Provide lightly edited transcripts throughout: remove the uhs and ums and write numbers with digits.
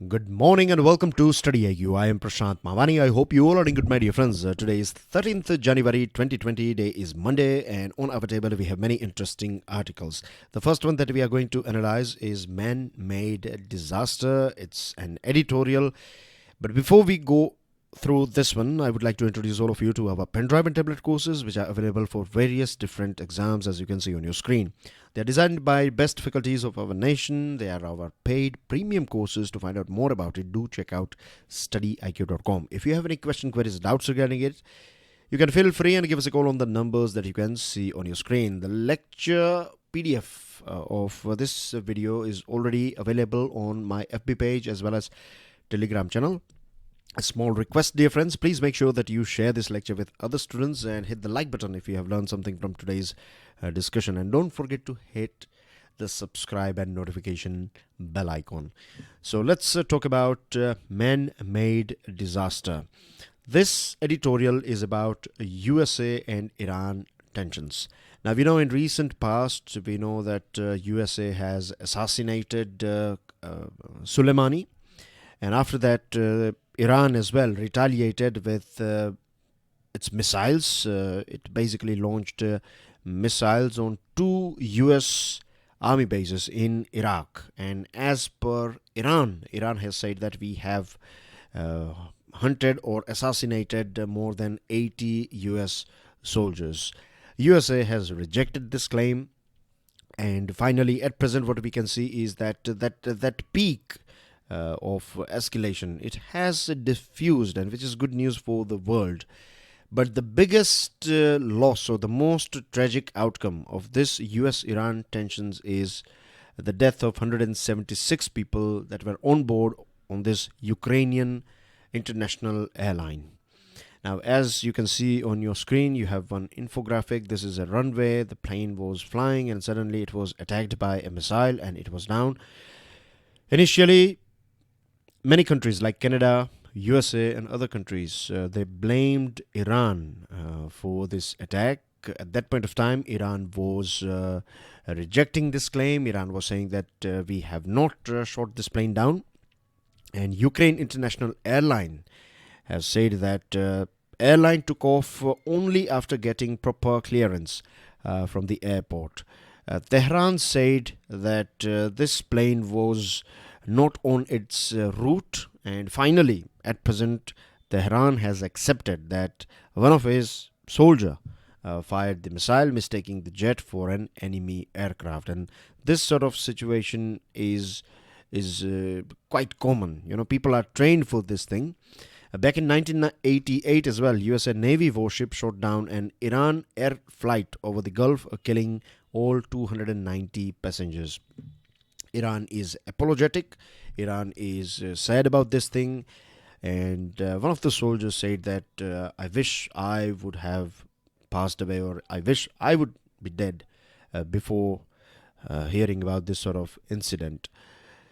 Good morning and welcome to StudyIQ. I am Prashant Mavani. I hope you all are doing good, my dear friends. Today is 13th January 2020. Day is Monday, and on our table we have many interesting articles. The first one that we are going to analyze is Man-Made Disaster. It's an editorial. But before we go through this one, I would like to introduce all of you to our pen drive and tablet courses, which are available for various different exams, as you can see on your screen. They are designed by best faculties of our nation. They are our paid premium courses. To find out more about it, do check out studyiq.com. If you have any question, queries, doubts regarding it, you can feel free and give us a call on the numbers that you can see on your screen. The lecture PDF of this video is already available on my FB page as well as Telegram channel. A small request, dear friends, please make sure that you share this lecture with other students and hit the like button if you have learned something from today's discussion. And don't forget to hit the subscribe and notification bell icon. So let's talk about Man-Made Disaster. This editorial is about USA and Iran tensions. Now, we know in recent past, we know that USA has assassinated Soleimani. And after that, Iran as well retaliated with its missiles. It basically launched missiles on two US army bases in Iraq. And as per Iran has said that we have hunted or assassinated more than 80 US soldiers. USA has rejected this claim. And finally, at present, what we can see is that peak of escalation, it has diffused, and which is good news for the world. But the biggest loss or the most tragic outcome of this US-Iran tensions is the death of 176 people that were on board on this Ukrainian international airline. Now, as you can see on your screen, you have one infographic. This is a runway. The plane was flying and suddenly it was attacked by a missile and it was down. Initially, many countries like Canada, USA and other countries, they blamed Iran for this attack. At that point of time, Iran was rejecting this claim. Iran was saying that we have not shot this plane down. And Ukraine International Airline has said that airline took off only after getting proper clearance from the airport. Tehran said that this plane was not on its route, and finally, at present, Tehran has accepted that one of his soldier fired the missile, mistaking the jet for an enemy aircraft. And this sort of situation is quite common. You know, people are trained for this thing. Back in 1988 as well, USA Navy warship shot down an Iran air flight over the Gulf, killing all 290 passengers. Iran is apologetic. Iran is sad about this thing. And one of the soldiers said that I wish I would have passed away, or I wish I would be dead before hearing about this sort of incident.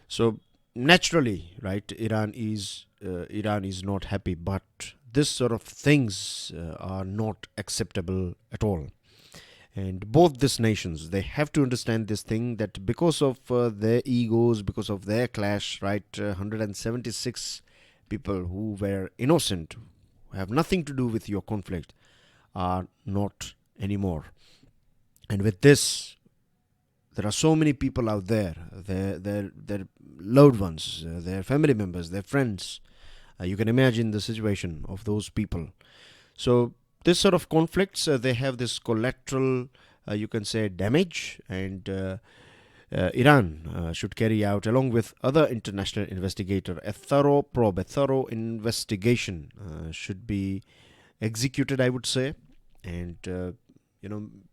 So naturally, right, Iran is not happy, but this sort of things are not acceptable at all. And both these nations, they have to understand this thing, that because of their egos, because of their clash, right, 176 people who were innocent, who have nothing to do with your conflict, are not anymore. And with this, there are so many people out there, their loved ones, their family members, their friends. You can imagine the situation of those people. So this sort of conflicts, they have this collateral, you can say, damage, and Iran should carry out, along with other international investigators, a thorough probe, a thorough investigation should be executed, I would say. And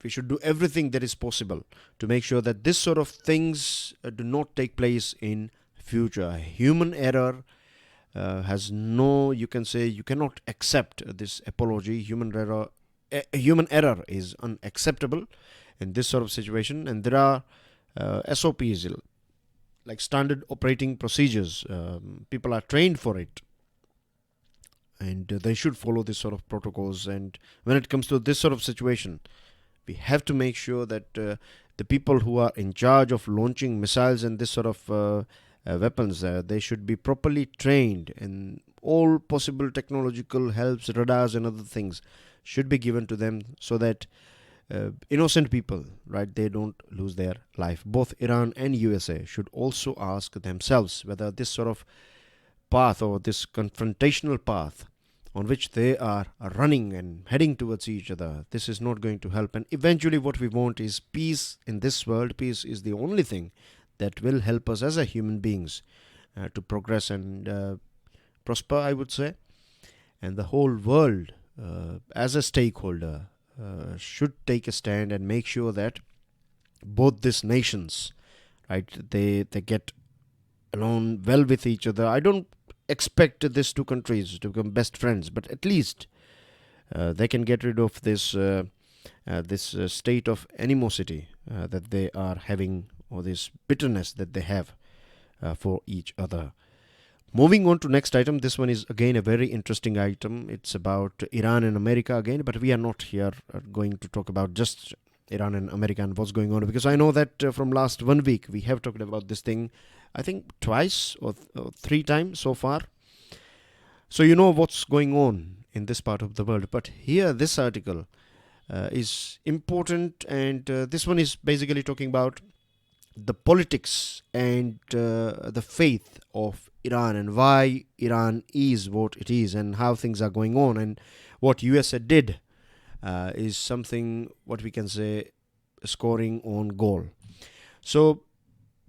we should do everything that is possible to make sure that this sort of things do not take place in future. Human error has no, you can say, you cannot accept this apology. Human error is unacceptable in this sort of situation, and there are SOPs, like standard operating procedures. People are trained for it, and they should follow this sort of protocols. And when it comes to this sort of situation, we have to make sure that the people who are in charge of launching missiles and this sort of weapons. They should be properly trained, and all possible technological helps, radars and other things should be given to them, so that innocent people, right, they don't lose their life. Both Iran and USA should also ask themselves whether this sort of path, or this confrontational path on which they are running and heading towards each other, this is not going to help. And eventually what we want is peace in this world. Peace is the only thing that will help us as a human beings to progress and prosper, I would say. And the whole world as a stakeholder should take a stand and make sure that both these nations, right, they get along well with each other. I don't expect these two countries to become best friends, but at least they can get rid of this state of animosity that they are having, or this bitterness that they have for each other. Moving on to next item. This one is again a very interesting item. It's about Iran and America again, but we are not here going to talk about just Iran and America and what's going on, because I know that from last 1 week we have talked about this thing, I think twice or 3 times so far. So you know what's going on in this part of the world. But here this article is important, and this one is basically talking about the politics and the faith of Iran, and why Iran is what it is, and how things are going on, and what USA did is something, what we can say, scoring on goal. So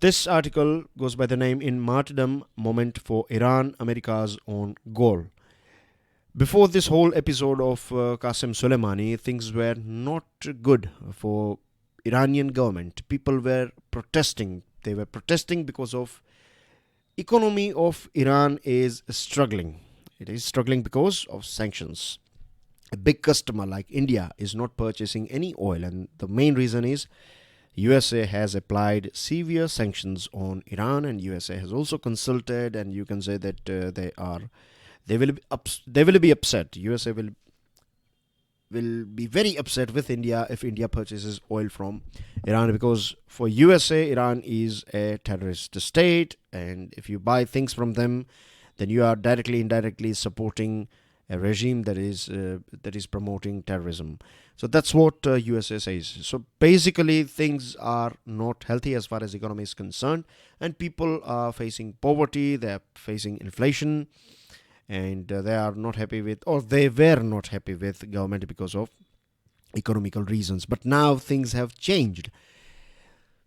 this article goes by the name "In Martyrdom Moment for Iran, America's Own Goal." Before this whole episode of Qasem Soleimani, things were not good for Iranian government. People were protesting. They were protesting because of economy of Iran is struggling. It is struggling because of sanctions. A big customer like India is not purchasing any oil, and the main reason is USA has applied severe sanctions on Iran, and USA has also consulted, and you can say that they will be upset. USA will be very upset with India if India purchases oil from Iran, because for USA, Iran is a terrorist state, and if you buy things from them, then you are directly, indirectly supporting a regime that is promoting terrorism. So that's what USA says. So basically, things are not healthy as far as the economy is concerned, and people are facing poverty, they are facing inflation, and they are not happy with, or they were not happy with government because of economical reasons. But now things have changed.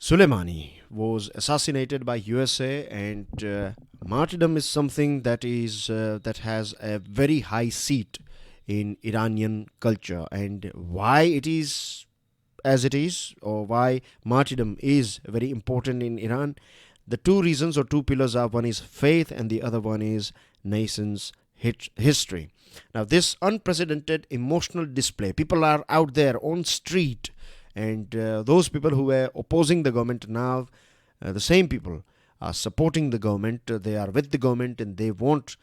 Soleimani was assassinated by USA, and martyrdom is something that has a very high seat in Iranian culture. And why it is as it is, or why martyrdom is very important in Iran, the two reasons or two pillars are: one is faith and the other one is nation's history. Now, this unprecedented emotional display, people are out there on street, and those people who were opposing the government, now the same people are supporting the government. They are with the government, and they want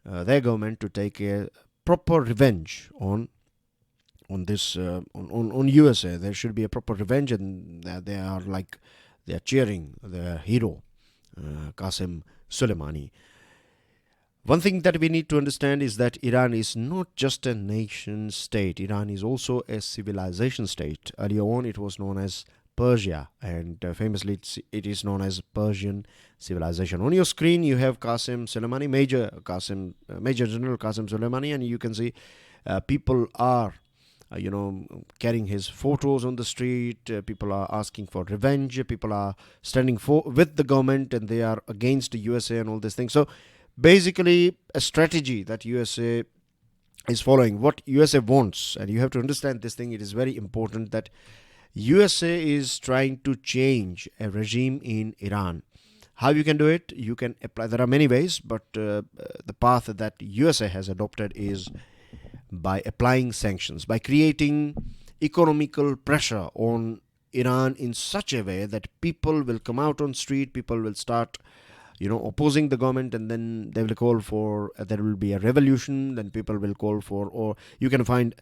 their government to take a proper revenge on USA. There should be a proper revenge, and they are cheering their hero, Qasem Soleimani. One thing that we need to understand is that Iran is not just a nation state. Iran is also a civilization state. Earlier on, it was known as Persia, and famously it is known as Persian civilization. On your screen, you have Qasem Soleimani, Major General Qasem Soleimani, and you can see people are carrying his photos on the street. People are asking for revenge. People are standing with the government, and they are against the USA and all these things. So basically, a strategy that USA is following, what USA wants, and you have to understand this thing. It is very important that USA is trying to change a regime in Iran. How you can do it? You can apply. There are many ways, but the path that USA has adopted is by applying sanctions, by creating economical pressure on Iran in such a way that people will come out on street, people will start opposing the government, and then they will call for, there will be a revolution, then people will call for, or you can find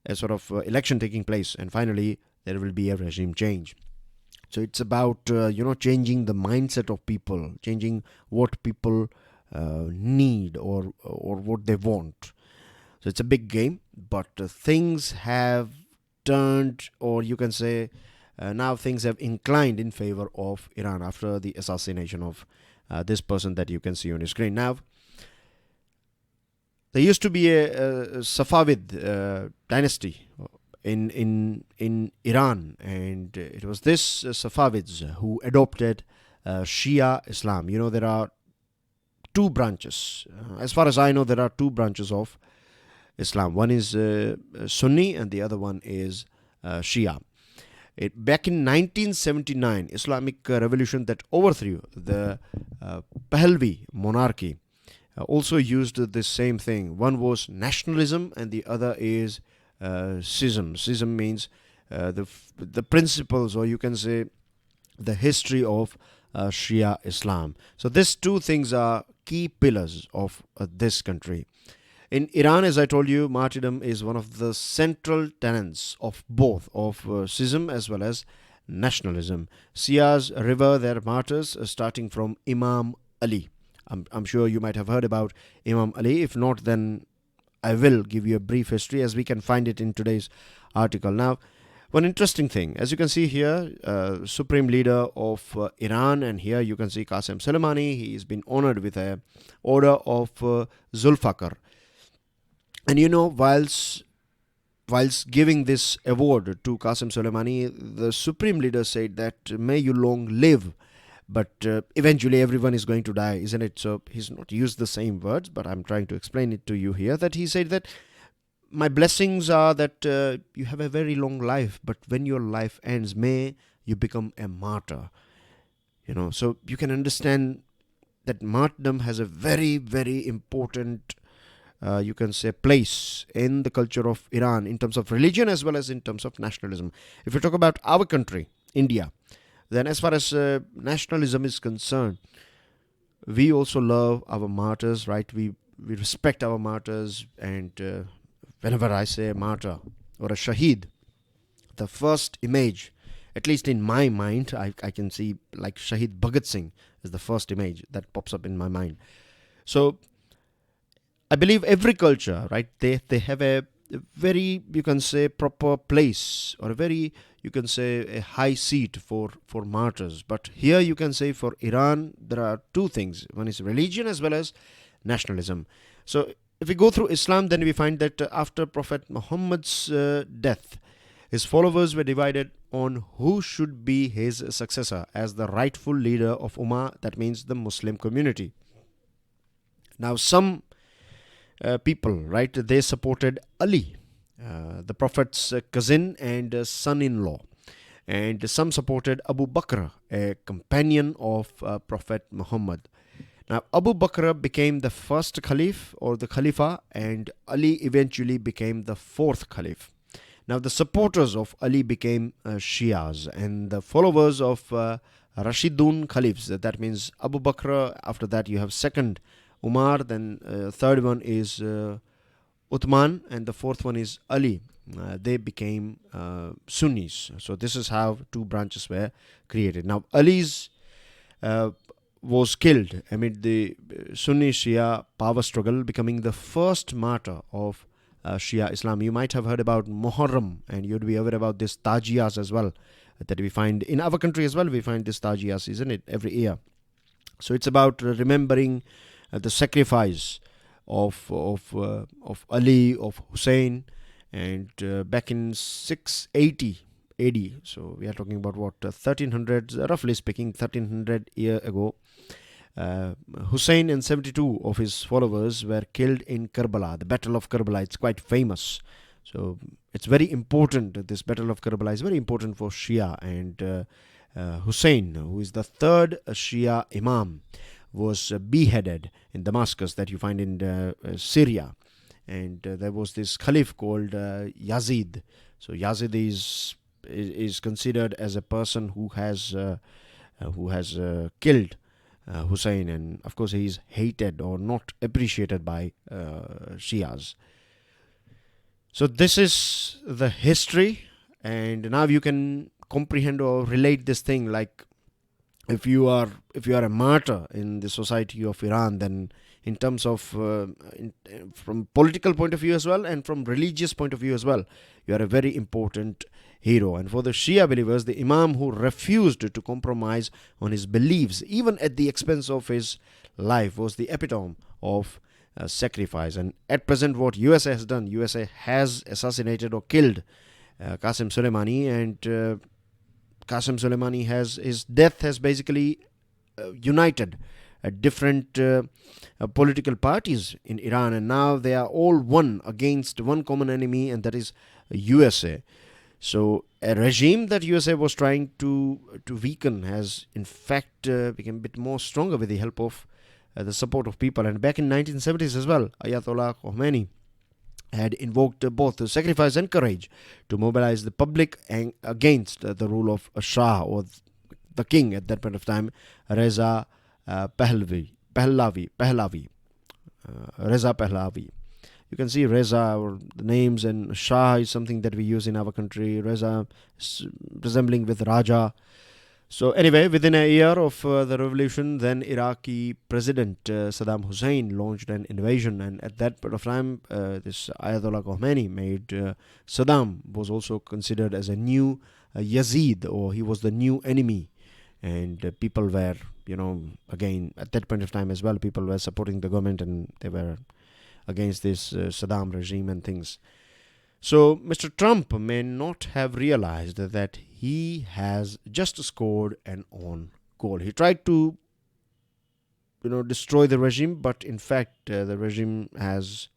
a sort of election taking place, and finally there will be a regime change. So it's about changing the mindset of people, changing what people need or what they want. So it's a big game, but things have turned, or you can say now things have inclined in favor of Iran after the assassination of this person that you can see on your screen. Now, there used to be a Safavid dynasty in Iran, and it was this Safavids who adopted Shia Islam. You know, there are two branches. As far as I know, there are two branches of Islam. One is Sunni and the other one is Shia. Back in 1979, Islamic revolution that overthrew the Pahlavi monarchy also used the same thing. One was nationalism and the other is schism. Schism means the principles, or you can say the history of Shia Islam. So these two things are key pillars of this country. In Iran, as I told you, martyrdom is one of the central tenets of both of schism as well as nationalism. Shias revere their martyrs, starting from Imam Ali. I'm sure you might have heard about Imam Ali. If not, then I will give you a brief history as we can find it in today's article. Now, one interesting thing, as you can see here, Supreme Leader of Iran, and here you can see Qasem Soleimani. He has been honored with a Order of Zulfikar. And you know, whilst giving this award to Qasem Soleimani, the Supreme Leader said that may you long live, but eventually everyone is going to die, isn't it? So he's not used the same words, but I'm trying to explain it to you here, that he said that my blessings are that you have a very long life, but when your life ends, may you become a martyr. You know, so you can understand that martyrdom has a very, very important you can say place in the culture of Iran in terms of religion as well as in terms of nationalism. If you talk about our country, India, then as far as nationalism is concerned, we also love our martyrs, right? We respect our martyrs, and whenever I say a martyr or a shaheed, the first image, at least in my mind, I can see like Shahid Bhagat Singh is the first image that pops up in my mind. So I believe every culture, right, they have a very, you can say, proper place, or a very, you can say, a high seat for martyrs. But here you can say for Iran, there are two things. One is religion as well as nationalism. So if we go through Islam, then we find that after Prophet Muhammad's death, his followers were divided on who should be his successor as the rightful leader of Ummah, that means the Muslim community. Now some people, right, they supported Ali, the Prophet's cousin and son-in-law, and some supported Abu Bakr, a companion of Prophet Muhammad. Now Abu Bakr became the first Caliph or the Khalifa, and Ali eventually became the fourth Caliph. Now the supporters of Ali became Shias, and the followers of Rashidun Caliphs, that means Abu Bakr, after that you have second Umar, then third one is Uthman, and the fourth one is Ali. They became Sunnis. So this is how two branches were created. Now Ali's was killed amid the Sunni-Shia power struggle, becoming the first martyr of Shia Islam. You might have heard about Muharram, and you'd be aware about this Tajiyas as well, that we find in our country as well. We find this Tajiyas, isn't it, every year. So it's about remembering the sacrifice of Ali, of Hussein, and back in 680 AD, so we are talking about what, 1300, roughly speaking 1300 years ago, Hussein and 72 of his followers were killed in Karbala, the Battle of Karbala. It's quite famous, so it's very important. This Battle of Karbala is very important for Shia, and Hussein, who is the third Shia Imam, was beheaded in Damascus, that you find in Syria. And there was this Caliph called Yazid. So Yazid is considered as a person who has killed Hussein, and of course he is hated or not appreciated by Shias. So this is the history, and now you can comprehend or relate this thing, like if you are a martyr in the society of Iran, then in terms of from political point of view as well, and from religious point of view as well, you are a very important hero. And for the Shia believers, the Imam who refused to compromise on his beliefs even at the expense of his life was the epitome of sacrifice. And at present, what USA has done, USA has assassinated or killed Qasem Soleimani, and Qasem Soleimani his death has basically united different political parties in Iran, and now they are all one against one common enemy, and that is USA. So a regime that USA was trying to weaken has in fact become a bit more stronger with the help of the support of people. And back in 1970s as well, Ayatollah Khomeini had invoked both sacrifice and courage to mobilize the public against the rule of a Shah, or the king at that point of time, Reza Pahlavi. Reza Pahlavi. You can see Reza, or the names, and Shah is something that we use in our country. Reza resembling with Raja. So anyway, within a year of the revolution, then Iraqi President Saddam Hussein launched an invasion, and at that point of time, this Ayatollah Khomeini made Saddam was also considered as a new Yazid, or he was the new enemy. And people were, again, at that point of time as well, people were supporting the government, and they were against this Saddam regime and things. So Mr. Trump may not have realized that he has just scored an own goal. He tried to, destroy the regime, but in fact, the regime has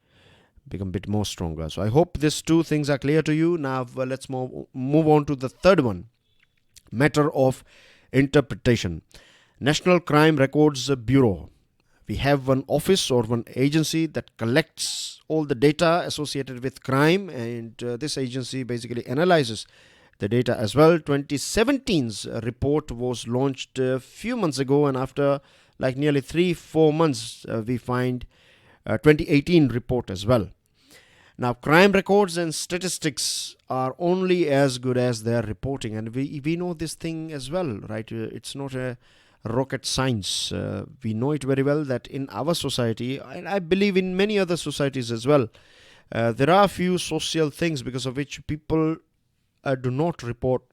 become a bit more stronger. So I hope these two things are clear to you. Now let's move on to the third one. Matter of interpretation. National Crime Records Bureau. We have one office or one agency that collects all the data associated with crime, and this agency basically analyzes the data as well. 2017's report was launched a few months ago, and after like nearly 3-4 months, we find 2018 report as well. Now, crime records and statistics are only as good as their reporting, and we know this thing as well, right? It's not a rocket science. We know it very well that in our society, and I believe in many other societies as well, there are a few social things because of which people do not report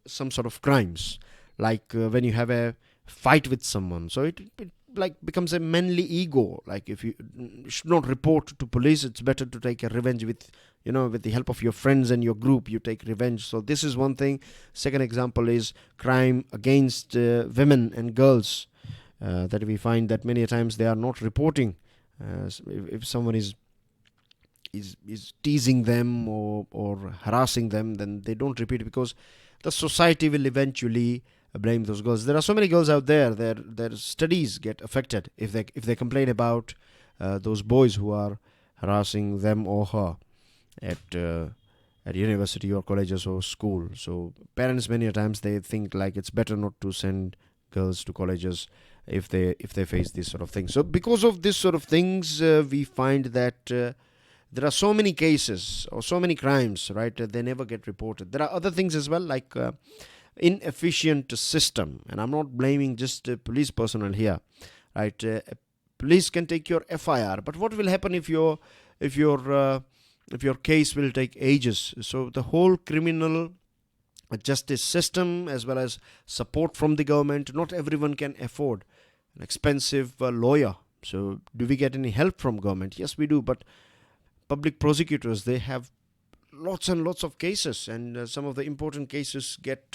some sort of crimes, like when you have a fight with someone. So it like becomes a manly ego. Like if you should not report to police, it's better to take a revenge with the help of your friends and your group. You take revenge. So this is one thing. Second example is crime against women and girls, that we find that many times they are not reporting. If someone is teasing them or harassing them, then they don't repeat it, because the society will eventually blame those girls. There are so many girls out there, their studies get affected if they complain about those boys who are harassing them or her at university or colleges or school. So parents many times they think like it's better not to send girls to colleges if they face this sort of thing. So because of this sort of things, we find that there are so many cases or so many crimes, right? They never get reported. There are other things as well, like inefficient system, and I'm not blaming just police personnel here, right? Police can take your FIR, but what will happen if your case will take ages? So the whole criminal justice system, as well as support from the government, not everyone can afford an expensive lawyer. So do we get any help from government? Yes, we do, but public prosecutors, they have lots and lots of cases, and some of the important cases get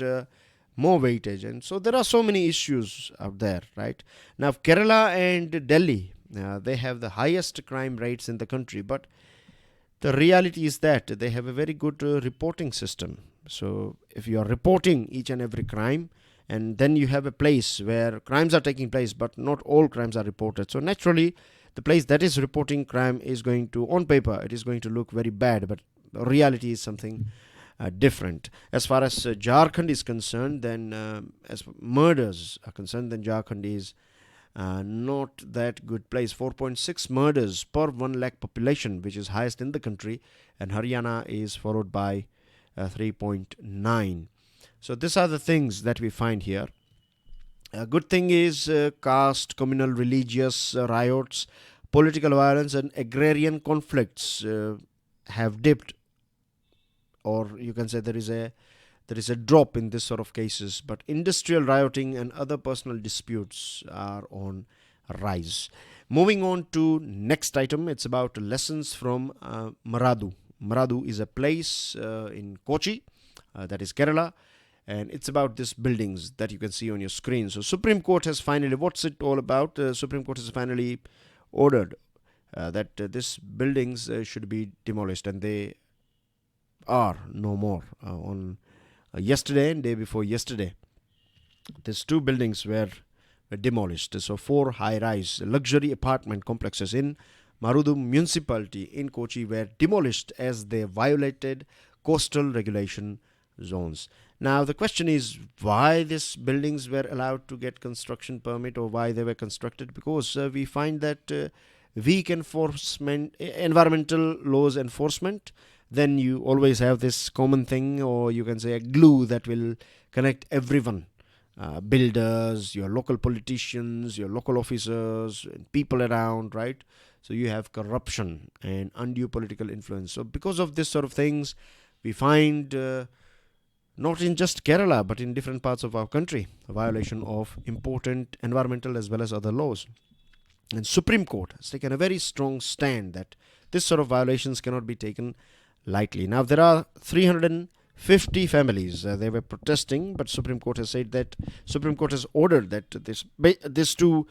more weightage, and so there are so many issues out there, right? Now Kerala and Delhi, they have the highest crime rates in the country, but the reality is that they have a very good reporting system. So if you are reporting each and every crime, and then you have a place where crimes are taking place, but not all crimes are reported, so naturally the place that is reporting crime is going to, on paper, it is going to look very bad, but reality is something different. As far as Jharkhand is concerned, then as murders are concerned, then Jharkhand is not that good place. 4.6 murders per 1 lakh population, which is highest in the country, and Haryana is followed by 3.9. So these are the things that we find here. A good thing is caste, communal, religious riots, political violence, and agrarian conflicts have dipped, or you can say there is a drop in this sort of cases. But industrial rioting and other personal disputes are on rise. Moving on to next item, it's about lessons from Maradu. Maradu is a place in Kochi, that is Kerala, and it's about these buildings that you can see on your screen. So Supreme Court has finally, what's it all about? Supreme Court has finally ordered that these buildings should be demolished, and they are no more. On yesterday and day before yesterday, these two buildings were demolished. So 4 high-rise luxury apartment complexes in Marudu municipality in Kochi were demolished as they violated coastal regulation zones. Now the question is why these buildings were allowed to get construction permit, or why they were constructed. Because we find that weak environmental laws enforcement, then you always have this common thing, or you can say a glue that will connect everyone. Builders, your local politicians, your local officers, people around, right? So you have corruption and undue political influence. So because of this sort of things, we find not in just Kerala, but in different parts of our country, a violation of important environmental as well as other laws. And Supreme Court has taken a very strong stand that this sort of violations cannot be taken lightly. Now there are 350 families. They were protesting, but Supreme Court has ordered that these two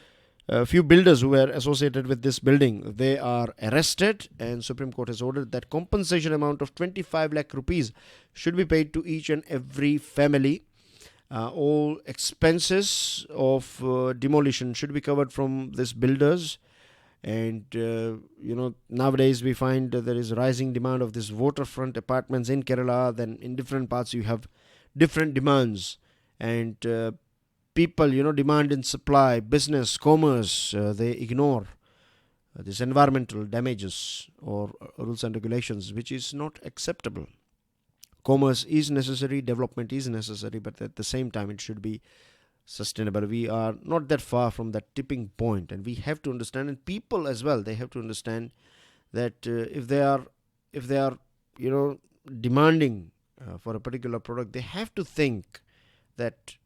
few builders who were associated with this building, they are arrested, and Supreme Court has ordered that compensation amount of 25 lakh rupees should be paid to each and every family. All expenses of demolition should be covered from these builders. And nowadays we find there is rising demand of this waterfront apartments in Kerala. Then in different parts you have different demands, and people demand in supply, business, commerce, they ignore this environmental damages or rules and regulations, which is not acceptable. Commerce is necessary, development is necessary, but at the same time it should be sustainable. We are not that far from that tipping point, and we have to understand, and people as well, they have to understand that if they are demanding for a particular product, they have to think that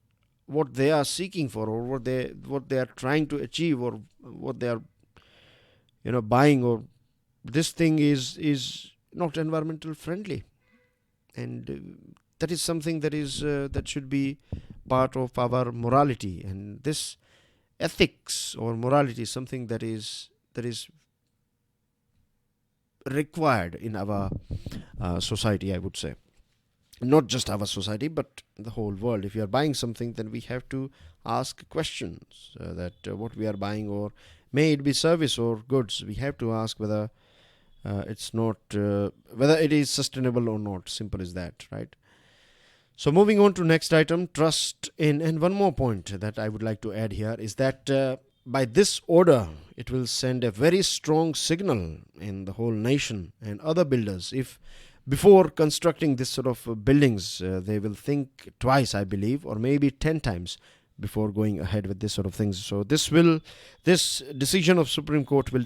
what they are seeking for, or what they are trying to achieve, or what they are buying, or this thing is not environmental friendly. And that is something that should be part of our morality. And this ethics or morality is something that is required in our society, I would say. Not just our society, but the whole world. If you are buying something, then we have to ask questions that what we are buying, or may it be service or goods, we have to ask whether whether it is sustainable or not. Simple as that, right? So moving on to next item, trust in. And one more point that I would like to add here is that by this order, it will send a very strong signal in the whole nation and other builders. If before constructing this sort of buildings, they will think twice, I believe, or maybe 10 times before going ahead with this sort of things. So this decision of Supreme Court will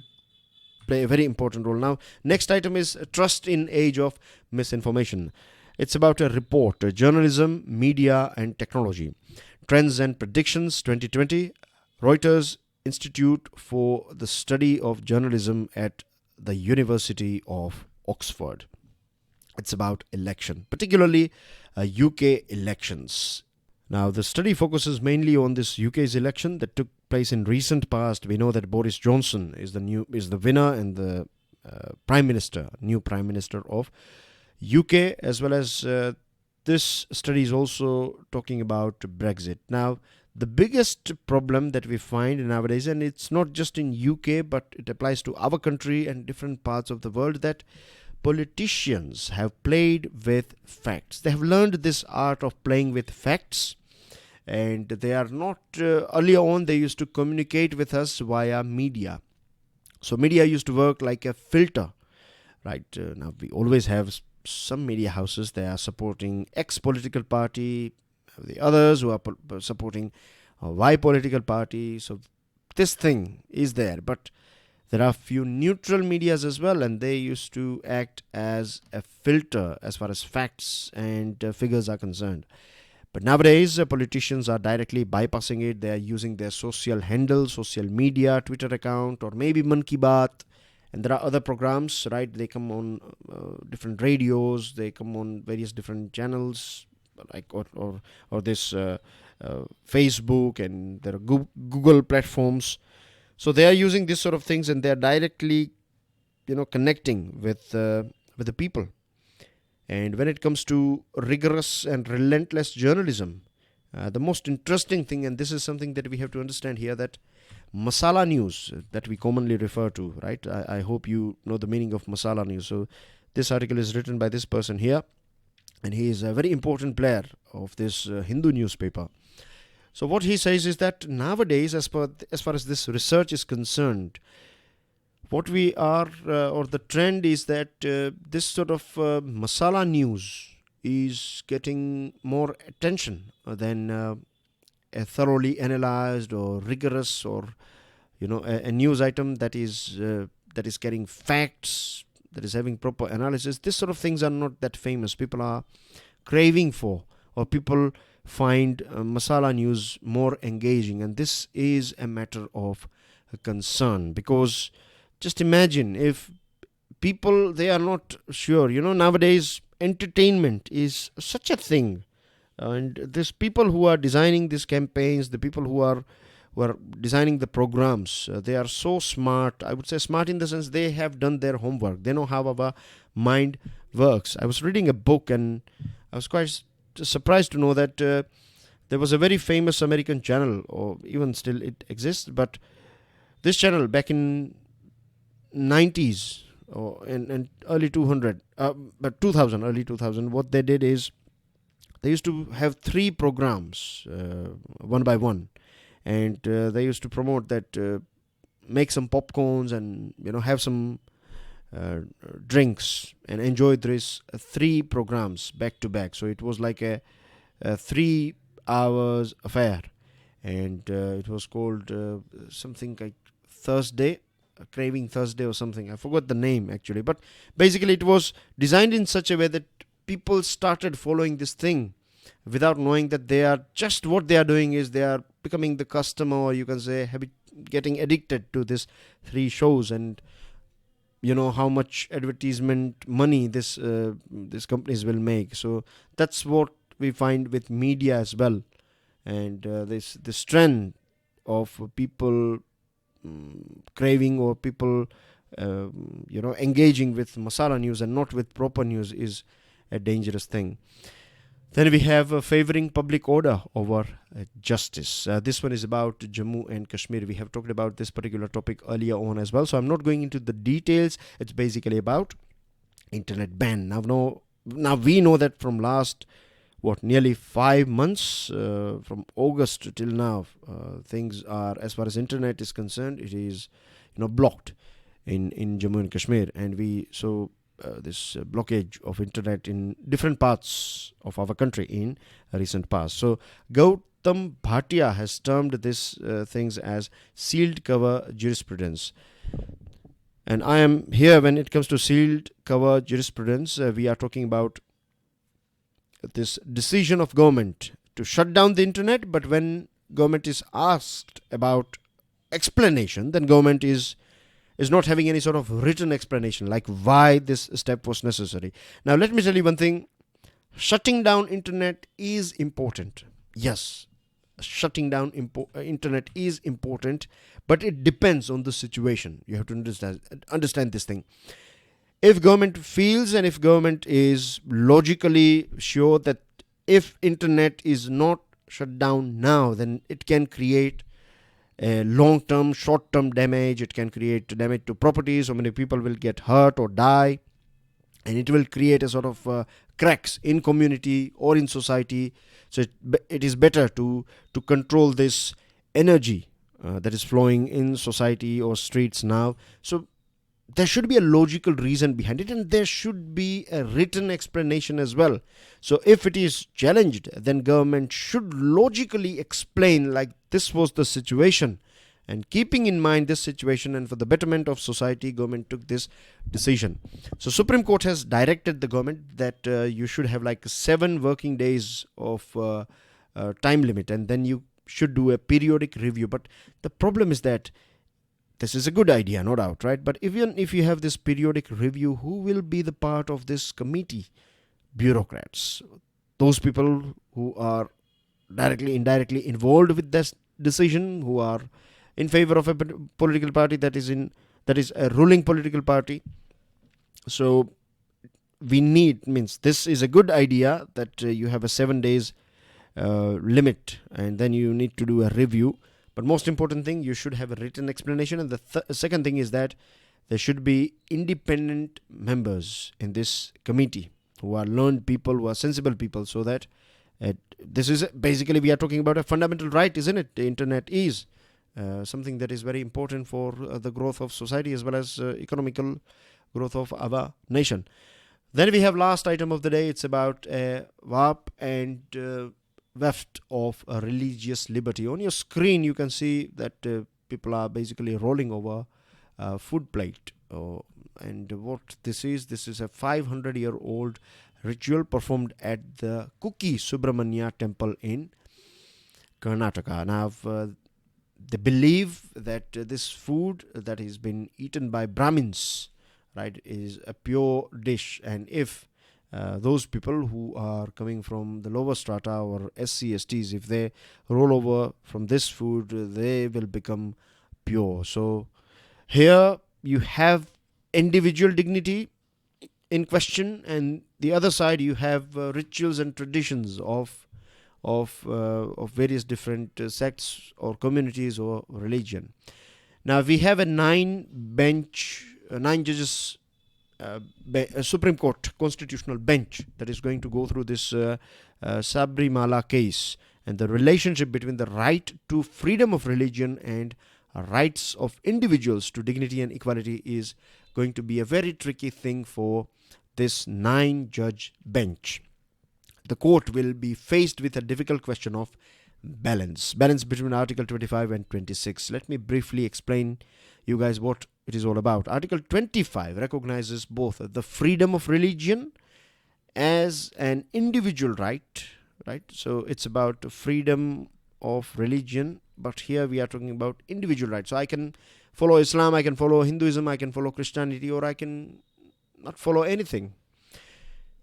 play a very important role. Now, next item is trust in age of misinformation. It's about a report, Journalism, Media and Technology, Trends and Predictions 2020, Reuters Institute for the Study of Journalism at the University of Oxford. It's about election, particularly UK elections. Now, the study focuses mainly on this UK's election that took place in recent past. We know that Boris Johnson is the winner and the new Prime Minister of UK, as well as this study is also talking about Brexit. Now, the biggest problem that we find nowadays, and it's not just in UK, but it applies to our country and different parts of the world, that politicians have played with facts. They have learned this art of playing with facts, and they are not earlier on they used to communicate with us via media. So media used to work like a filter, right? Now we always have some media houses, they are supporting X political party, the others who are supporting Y political party. So this thing is there, but there are few neutral medias as well, and they used to act as a filter as far as facts and figures are concerned. But nowadays, politicians are directly bypassing it. They are using their social handle, social media, Twitter account, or maybe Man Ki Baat. And there are other programs, right? They come on different radios. They come on various different channels, like or this Facebook, and there are Google platforms. So they are using this sort of things, and they are directly, connecting with the people. And when it comes to rigorous and relentless journalism, the most interesting thing, and this is something that we have to understand here, that masala news that we commonly refer to, right? I hope you know the meaning of masala news. So this article is written by this person here, and he is a very important player of this Hindu newspaper. So what he says is that nowadays, as far as this research is concerned, what we are, or the trend is that this sort of masala news is getting more attention than a thoroughly analyzed or rigorous, or a news item that is carrying facts, that is having proper analysis. This sort of things are not that famous. People are craving for, or people find masala news more engaging, and this is a matter of concern, because just imagine if people, they are not sure. Nowadays entertainment is such a thing, and these people who are designing these campaigns, the people who are designing the programs, they are so smart. I would say smart in the sense they have done their homework. They know how our mind works. I was reading a book, and I was quite surprised to know that there was a very famous American channel, or even still it exists, but this channel back in 90s or in early 2000, early 2000, what they did is they used to have 3 programs, one by one, and they used to promote that make some popcorns and have some drinks and enjoy these 3 programs back to back. So it was like a 3 hours affair, and it was called something like Craving Thursday or something. I forgot the name actually, but basically it was designed in such a way that people started following this thing without knowing that they are just, what they are doing is they are becoming the customer, or you can say getting addicted to this 3 shows, and how much advertisement money this companies will make. So that's what we find with media as well, and this trend of people craving, or people engaging with masala news and not with proper news, is a dangerous thing. Then we have favoring public order over justice. This one is about Jammu and Kashmir. We have talked about this particular topic earlier on as well, so I'm not going into the details. It's basically about internet ban. Now we know that from last nearly 5 months, from August till now, things are, as far as internet is concerned, it is blocked in Jammu and Kashmir, and this blockage of internet in different parts of our country in recent past. So Gautam Bhatia has termed this things as sealed cover jurisprudence. And I am here, when it comes to sealed cover jurisprudence, we are talking about this decision of government to shut down the internet, but when government is asked about explanation, then government is not having any sort of written explanation, like why this step was necessary. Now let me tell you one thing. Shutting down internet is important. Yes, shutting down internet is important, but it depends on the situation. You have to understand this thing. If government feels, and if government is logically sure that if internet is not shut down now, then it can create a long-term, short-term damage. It can create damage to property. So many people will get hurt or die, and it will create a sort of cracks in community or in society. So it is better to control this energy that is flowing in society or streets now. So there should be a logical reason behind it, and there should be a written explanation as well. So if it is challenged, then government should logically explain, like, this was the situation, and keeping in mind this situation and for the betterment of society, government took this decision. So Supreme Court has directed the government that you should have like 7 working days of time limit, and then you should do a periodic review. But the problem is that this is a good idea, no doubt, right? But even if you have this periodic review, who will be the part of this committee? Bureaucrats, those people who are directly, indirectly involved with this decision, who are in favor of a political party that is a ruling political party. So this is a good idea that you have a 7 days limit, and then you need to do a review. But most important thing, you should have a written explanation. And the second thing is that there should be independent members in this committee who are learned people, who are sensible people, so that this is basically, we are talking about a fundamental right, isn't it? The internet is something that is very important for the growth of society as well as economical growth of our nation. Then we have last item of the day. It's about warp and weft of religious liberty. On your screen, you can see that people are basically rolling over a food plate. And what this is a 500-year-old ritual performed at the Kuki Subramanya temple in Karnataka. Now, they believe that this food that has been eaten by Brahmins, right, is a pure dish. And if those people who are coming from the lower strata or SCSTs, if they roll over from this food, they will become pure. So here you have individual dignity in question, and the other side you have rituals and traditions of various different sects or communities or religion. Now we have a 9 judges Supreme Court constitutional bench that is going to go through this Sabrimala case, and the relationship between the right to freedom of religion and rights of individuals to dignity and equality is going to be a very tricky thing for this 9-judge bench. The court will be faced with a difficult question of balance between Article 25 and 26. Let me briefly explain you guys what it is all about. Article 25 recognizes both the freedom of religion as an individual right. So it's about freedom of religion, but here we are talking about individual rights. So I can follow Islam, I can follow Hinduism, I can follow Christianity, or I can not follow anything.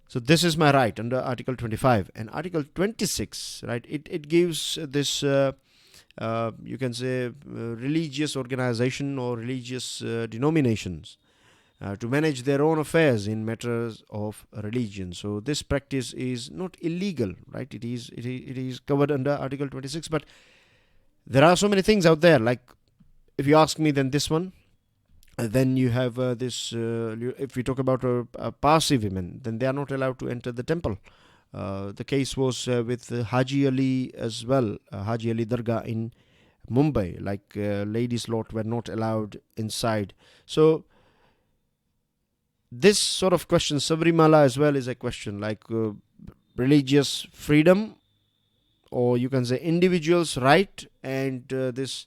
So this is my right under Article 25. And Article 26, right, it gives this you can say religious organization or religious denominations to manage their own affairs in matters of religion. So this practice is not illegal, right? It is covered under Article 26. But there are so many things out there. Like, if you ask me, then this one. Then you have this. If we talk about Parsi women, then they are not allowed to enter the temple. The case was with Haji Ali as well, Haji Ali Dargah in Mumbai. Like, ladies' lot were not allowed inside. So this sort of question, Sabrimala as well, is a question like religious freedom, or you can say individuals' right, and this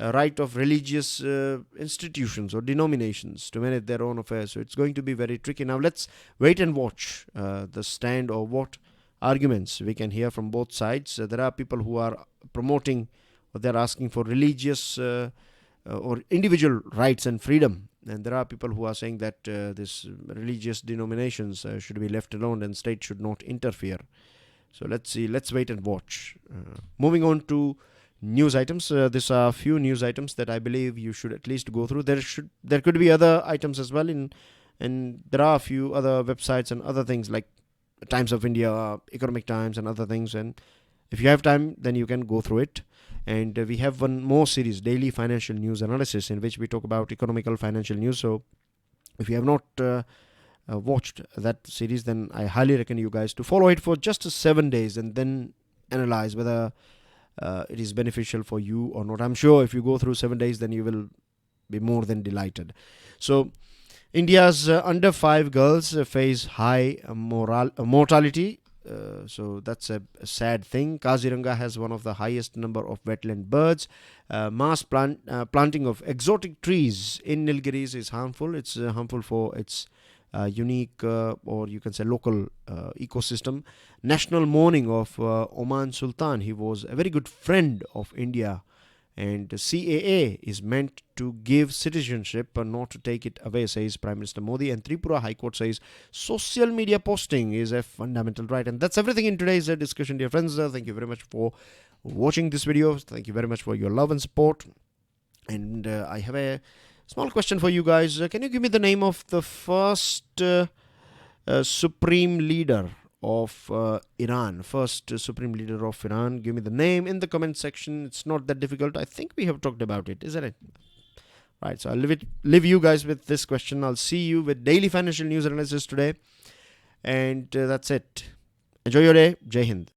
right of religious institutions or denominations to manage their own affairs. So it's going to be very tricky. Now let's wait and watch the stand or what arguments we can hear from both sides. There are people who are promoting, or they're asking for religious or individual rights and freedom, and there are people who are saying that this religious denominations should be left alone and state should not interfere. So let's see, let's wait and watch. Moving on to news items. These are a few news items that I believe you should at least go through. There could be other items as well, and there are a few other websites and other things like Times of India, Economic Times, and other things. And if you have time, then you can go through it. And we have one more series, Daily Financial News Analysis, in which we talk about economical financial news. So if you have not watched that series, then I highly recommend you guys to follow it for just 7 days and then analyze whether it is beneficial for you or not. I'm sure if you go through 7 days, then you will be more than delighted. So India's under 5 girls face high mortality. So that's a sad thing. Kaziranga has one of the highest number of wetland birds. Mass planting of exotic trees in Nilgiris is harmful. It's harmful for its unique or you can say local ecosystem. National mourning of Oman Sultan. He was a very good friend of India. And CAA is meant to give citizenship but not to take it away, says Prime Minister Modi. And Tripura High Court says social media posting is a fundamental right. And that's everything in today's discussion, dear friends. Thank you very much for watching this video. Thank you very much for your love and support. And I have a small question for you guys. Can you give me the name of the first supreme leader of Iran? First supreme leader of Iran. Give me the name in the comment section. It's not that difficult. I think we have talked about it, isn't it? Right, so I'll leave you guys with this question. I'll see you with daily financial news analysis today. And that's it. Enjoy your day. Jai Hind.